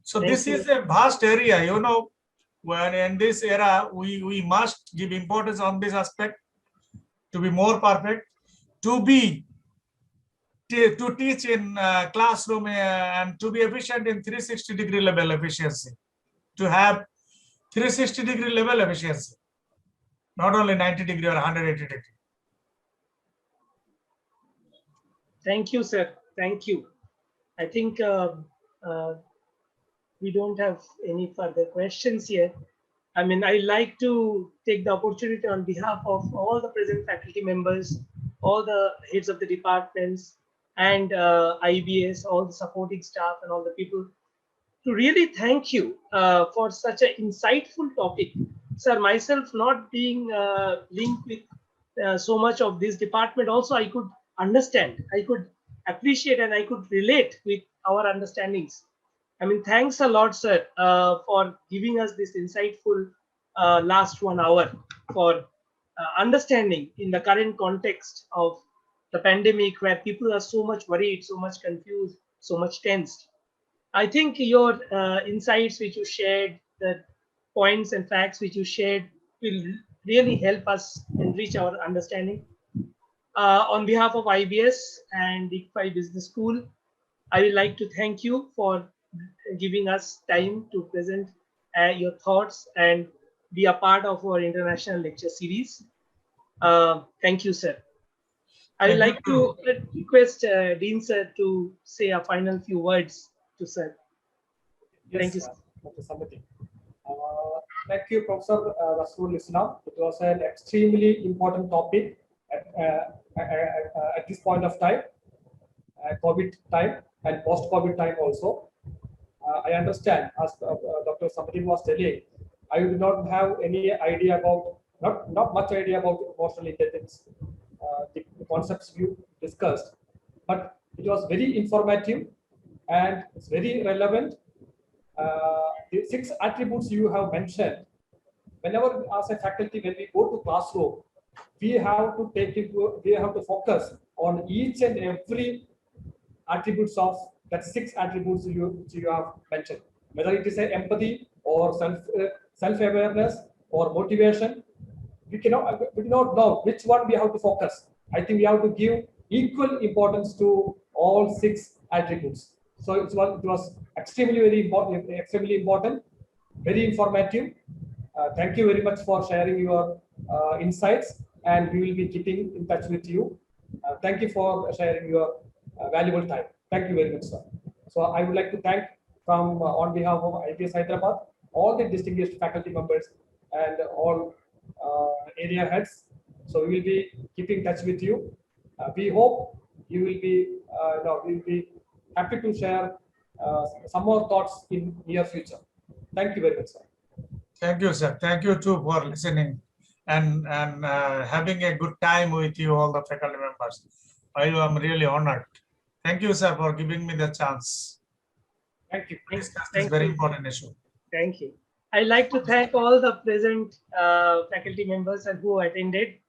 So Thank this you. is a vast area, you know, when in this era, we must give importance on this aspect to be more perfect, to teach in classroom and to be efficient in 360-degree level efficiency, to have 360-degree level efficiency, not only 90-degree or 180-degree. Thank you, sir. Thank you. I think we don't have any further questions here. I mean, I like to take the opportunity on behalf of all the present faculty members, all the heads of the departments, and IBS, all the supporting staff, and all the people to really thank you for such an insightful topic. Sir, myself not being linked with so much of this department, also I could understand, I could appreciate, and I could relate with our understandings. I mean, thanks a lot, sir, for giving us this insightful last 1 hour for understanding in the current context of the pandemic, where people are so much worried, so much confused, so much tensed. I think your insights which you shared, the points and facts which you shared, will really help us enrich our understanding. On behalf of IBS and ICFI Business School, I would like to thank you for giving us time to present your thoughts and be a part of our international lecture series. Thank you, sir. I would Thank like you. to request Dean sir to say a final few words to sir. Thank you, sir. Dr. Samati. Thank you, Professor Rasul Islam. It was an extremely important topic at this point of time, COVID time and post-COVID time also. I understand, as Dr. Samati was telling, I do not have any idea about, not much idea about emotional intelligence, the concepts you discussed, but it was very informative and it's very relevant. The 6 attributes you have mentioned, whenever as a faculty, when we go to classroom, we have to focus on each and every attributes of that 6 attributes you have mentioned, whether it is a empathy or self-awareness or motivation. We do not know which one we have to focus. I think we have to give equal importance to all 6 attributes. So it was extremely extremely important, very informative. Thank you very much for sharing your insights, and we will be keeping in touch with you. Thank you for sharing your valuable time. Thank you very much, sir. So I would like to thank from on behalf of IPS Hyderabad, all the distinguished faculty members and all area heads. So we will be keeping touch with you. We hope you will be, we will be happy to share some more thoughts in near future. Thank you very much, sir. Thank you, sir. Thank you too for listening and having a good time with you, all the faculty members. I am really honored. Thank you, sir, for giving me the chance Thank you. to discuss this very important issue. Thank you. I'd like to thank all the present faculty members and who attended.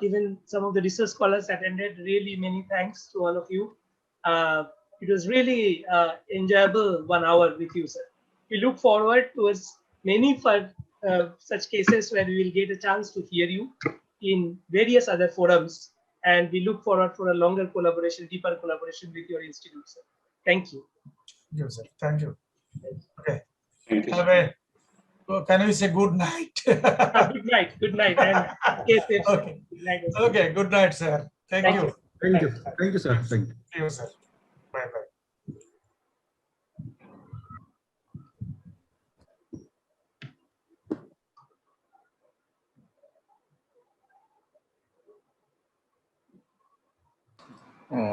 Even some of the research scholars attended. Really, many thanks to all of you. It was really enjoyable 1 hour with you, sir. We look forward towards many such cases where we will get a chance to hear you in various other forums, and we look forward for a longer collaboration, deeper collaboration with your institute, sir. Thank you. Thank you, sir. Thank you. Okay. Thank you. Have a, can we say good night? Good night. Good night. And okay. Good night. Okay. Good night, sir. Thank you. Thank you. Thank you, sir. Thank you. See you, sir. Bye bye.